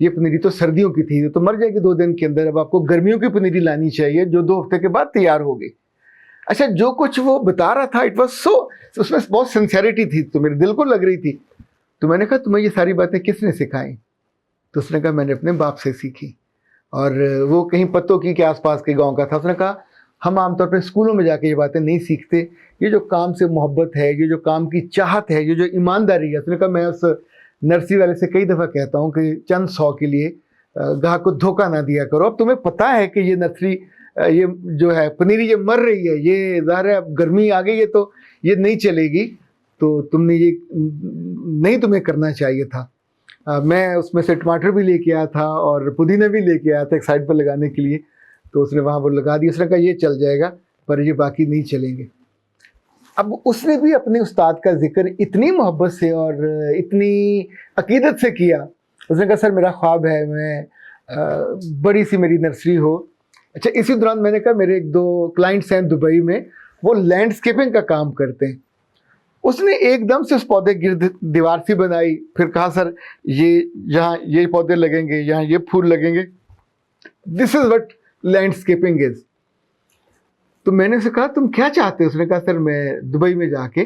یہ پنیری تو سردیوں کی تھی تو مر جائے گی 2 دن کے اندر, اب آپ کو گرمیوں کی پنیری لانی چاہیے جو 2 ہفتے کے بعد تیار ہوگی. اچھا جو کچھ وہ بتا رہا تھا اٹ واز سو, اس میں بہت سنسیئرٹی تھی تو میرے دل کو لگ رہی تھی. تو میں نے کہا تمہیں یہ ساری باتیں کس نے سکھائیں؟ تو اس نے کہا میں نے اپنے باپ سے سیکھی, اور وہ کہیں پتوں کی کے آس پاس کے گاؤں کا تھا. اس نے کہا ہم عام طور پہ اسکولوں میں جا کے یہ باتیں نہیں سیکھتے, یہ جو کام سے محبت ہے, یہ جو کام کی چاہت ہے, یہ جو ایمانداری ہے. اس نے کہا میں اس نرسری والے سے کئی دفعہ کہتا ہوں کہ چند 100 کے لیے گاہک کو دھوکہ نہ دیا کرو. اب تمہیں پتہ ہے کہ یہ نرسری یہ جو ہے پنیری یہ مر رہی ہے, یہ ظاہر ہے اب گرمی آ گئی ہے تو یہ نہیں چلے گی, تو تم نے یہ نہیں تمہیں کرنا چاہیے تھا. میں اس میں سے ٹماٹر بھی لے کے آیا تھا اور پودینہ بھی لے کے آیا تھا ایک سائڈ پر لگانے کے لیے, تو اس نے وہاں پر لگا دی. اس نے کہا یہ چل جائے گا پر یہ باقی نہیں چلیں گے. اب اس نے بھی اپنے استاد کا ذکر اتنی محبت سے اور اتنی عقیدت سے کیا. اس نے کہا سر میرا خواب ہے میں بڑی سی میری نرسری ہو. اچھا اسی دوران میں نے کہا میرے 1-2 کلائنٹس ہیں دبئی میں, وہ لینڈسکیپنگ کا کام کرتے ہیں. اس نے ایک دم سے اس پودے گرد دیوار سی بنائی, پھر کہا سر یہ جہاں یہ پودے لگیں گے, یہاں یہ پھول لگیں گے, دس از وٹ لینڈسکیپنگ از. تو میں نے اسے کہا تم کیا چاہتے ہو؟ اس نے کہا سر میں دبئی میں جا کے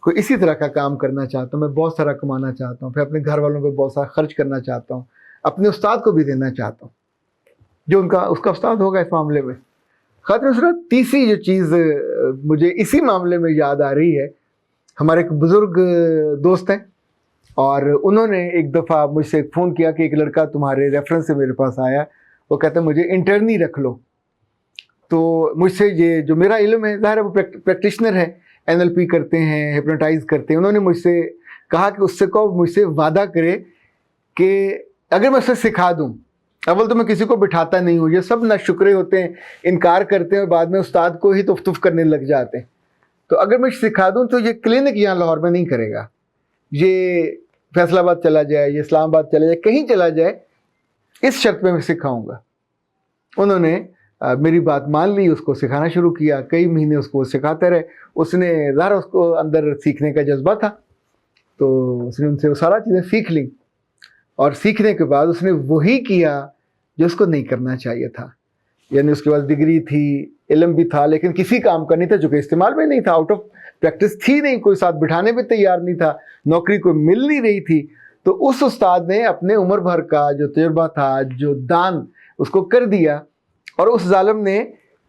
کوئی اسی طرح کا کام کرنا چاہتا ہوں, میں بہت سارا کمانا چاہتا ہوں, پھر اپنے گھر والوں پہ بہت سارا خرچ کرنا چاہتا ہوں, اپنے استاد کو بھی دینا چاہتا ہوں جو اس کا استاد ہوگا اس معاملے میں. خاطر صورت تیسری جو چیز مجھے اسی معاملے میں یاد آ رہی ہے, ہمارے ایک بزرگ دوست ہیں اور انہوں نے ایک دفعہ مجھ سے فون کیا کہ ایک لڑکا تمہارے ریفرنس سے میرے پاس آیا, وہ کہتا ہے مجھے انٹرنی رکھ لو. تو مجھ سے یہ جو میرا علم ہے, ظاہر ہے وہ پریکٹیشنر ہے, NLP کرتے ہیں, ہپنوٹائز کرتے ہیں. انہوں نے مجھ سے کہا کہ اس سے کہو مجھ سے وعدہ کرے کہ اگر میں اسے سکھا دوں, اول تو میں کسی کو بٹھاتا نہیں ہوں, یہ سب ناشکرے ہوتے ہیں, انکار کرتے ہیں اور بعد میں استاد کو ہی تف کرنے لگ جاتے ہیں. تو اگر میں سکھا دوں تو یہ کلینک یہاں لاہور میں نہیں کرے گا, یہ فیصل آباد چلا جائے, یہ اسلام آباد چلا جائے, کہیں چلا جائے, اس شرط پہ میں سکھاؤں گا. انہوں نے میری بات مان لی, اس کو سکھانا شروع کیا, کئی مہینے اس کو سکھاتے رہے. اس نے ظاہر اس کو اندر سیکھنے کا جذبہ تھا تو اس نے ان سے وہ سارا چیزیں سیکھ لیں, اور سیکھنے کے بعد اس نے وہی کیا جو اس کو نہیں کرنا چاہیے تھا. یعنی اس کے پاس ڈگری تھی, علم بھی تھا, لیکن کسی کام کا نہیں تھا, جو کہ استعمال میں نہیں تھا, آؤٹ آف پریکٹس تھی نہیں, کوئی ساتھ بٹھانے بھی تیار نہیں تھا, نوکری کوئی مل نہیں رہی تھی. تو اس استاد نے اپنے عمر بھر کا جو تجربہ تھا, جو دان, اس کو کر دیا. اور اس ظالم نے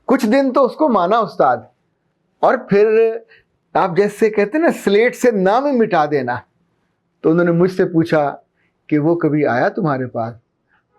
کچھ دن تو اس کو مانا استاد, اور پھر آپ جیسے کہتے ہیں نا سلیٹ سے نام ہی مٹا دینا. تو انہوں نے مجھ سے پوچھا کہ وہ کبھی آیا تمہارے پاس؟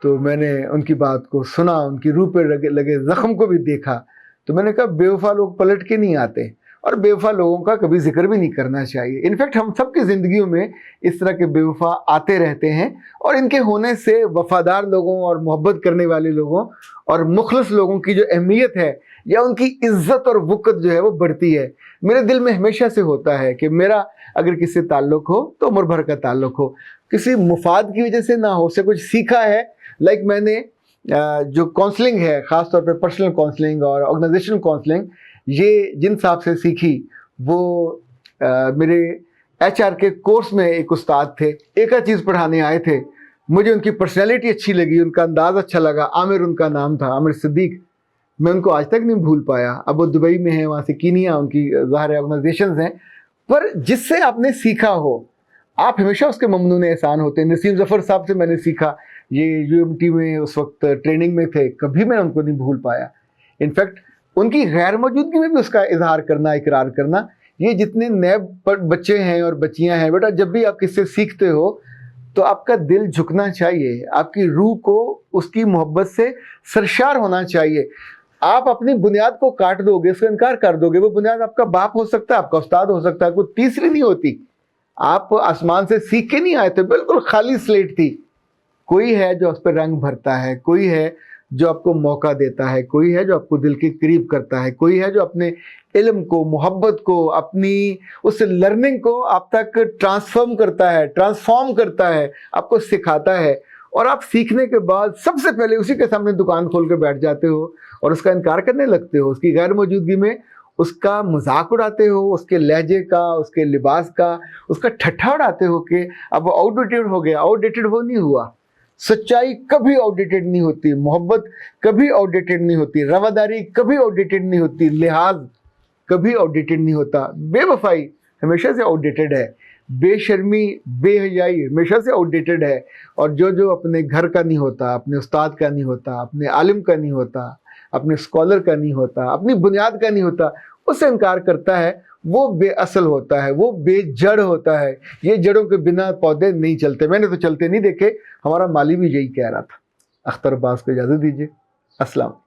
تو میں نے ان کی بات کو سنا, ان کی روح پہ لگے زخم کو بھی دیکھا. تو میں نے کہا بے وفا لوگ پلٹ کے نہیں آتے, اور بے وفا لوگوں کا کبھی ذکر بھی نہیں کرنا چاہیے. انفیکٹ ہم سب کی زندگیوں میں اس طرح کے بے وفا آتے رہتے ہیں, اور ان کے ہونے سے وفادار لوگوں اور محبت کرنے والے لوگوں اور مخلص لوگوں کی جو اہمیت ہے یا ان کی عزت اور وقت جو ہے وہ بڑھتی ہے. میرے دل میں ہمیشہ سے ہوتا ہے کہ میرا اگر کسی سے تعلق ہو تو عمر بھر کا تعلق ہو, کسی مفاد کی وجہ سے نہ ہو, سے کچھ سیکھا ہے. لائک میں نے جو کاؤنسلنگ ہے, خاص طور پہ پرسنل کاؤنسلنگ اور آرگنائزیشنل کاؤنسلنگ, یہ جن صاحب سے سیکھی وہ میرے HR کے کورس میں ایک استاد تھے, ایک چیز پڑھانے آئے تھے. مجھے ان کی پرسنالٹی اچھی لگی, ان کا انداز اچھا لگا. عامر ان کا نام تھا, عامر صدیق. میں ان کو آج تک نہیں بھول پایا. اب وہ دبئی میں ہیں, وہاں سے کینیا ان کی ظاہر آرگنائزیشنز ہیں. پر جس سے آپ نے سیکھا ہو آپ ہمیشہ اس کے ممنون احسان ہوتے ہیں. نسیم ظفر صاحب سے میں نے سیکھا, یہ UMT میں اس وقت ٹریننگ میں تھے, کبھی میں ان کو نہیں بھول پایا. انفیکٹ ان کی غیر موجودگی میں بھی اس کا اظہار کرنا, اقرار کرنا. یہ جتنے نئے بچے ہیں اور بچیاں ہیں, بیٹا جب بھی آپ کس سے سیکھتے ہو تو آپ کا دل جھکنا چاہیے, آپ کی روح کو اس کی محبت سے سرشار ہونا چاہیے. آپ اپنی بنیاد کو کاٹ دو گے, اس کا انکار کر دو گے. وہ بنیاد آپ کا باپ ہو سکتا ہے, آپ کا استاد ہو سکتا ہے, کوئی تیسری نہیں ہوتی. آپ آسمان سے سیکھ کے نہیں آئے تھے, بالکل خالی سلیٹ تھی. کوئی ہے جو اس پہ رنگ بھرتا ہے, کوئی ہے جو آپ کو موقع دیتا ہے, کوئی ہے جو آپ کو دل کے قریب کرتا ہے, کوئی ہے جو اپنے علم کو, محبت کو, اپنی اس لرننگ کو آپ تک ٹرانسفارم کرتا ہے, آپ کو سکھاتا ہے. اور آپ سیکھنے کے بعد سب سے پہلے اسی کے سامنے دکان کھول کے بیٹھ جاتے ہو اور اس کا انکار کرنے لگتے ہو, اس کی غیر موجودگی میں اس کا مذاق اڑاتے ہو, اس کے لہجے کا, اس کے لباس کا, اس کا ٹھٹھا اڑاتے ہو کہ اب وہ آؤٹ ڈیٹڈ ہو گیا. آؤٹ ڈیٹڈ وہ نہیں ہوا, سچائی کبھی آؤٹ ڈیٹڈ نہیں ہوتی، محبت کبھی آؤٹ ڈیٹڈ نہیں ہوتی، رواداری کبھی آؤٹ ڈیٹڈ نہیں ہوتی، لحاظ کبھی آؤٹ ڈیٹڈ نہیں ہوتا، بے وفائی ہمیشہ سے آؤٹ ڈیٹڈ ہے، بے شرمی بے حیائی ہمیشہ سے آؤٹ ڈیٹڈ ہے، اور جو اپنے گھر کا نہیں ہوتا، اپنے استاد کا نہیں ہوتا، اپنے عالم کا نہیں ہوتا، اپنے اسکالر کا نہیں ہوتا، اپنی بنیاد کا نہیں ہوتا، اس سے انکار کرتا ہے، وہ بے اصل ہوتا ہے، وہ بے جڑ ہوتا ہے۔ یہ جڑوں کے بنا پودے نہیں چلتے، میں نے تو چلتے نہیں دیکھے، ہمارا مالی بھی یہی کہہ رہا تھا۔ اختر عباس کو اجازت دیجیے، السلام۔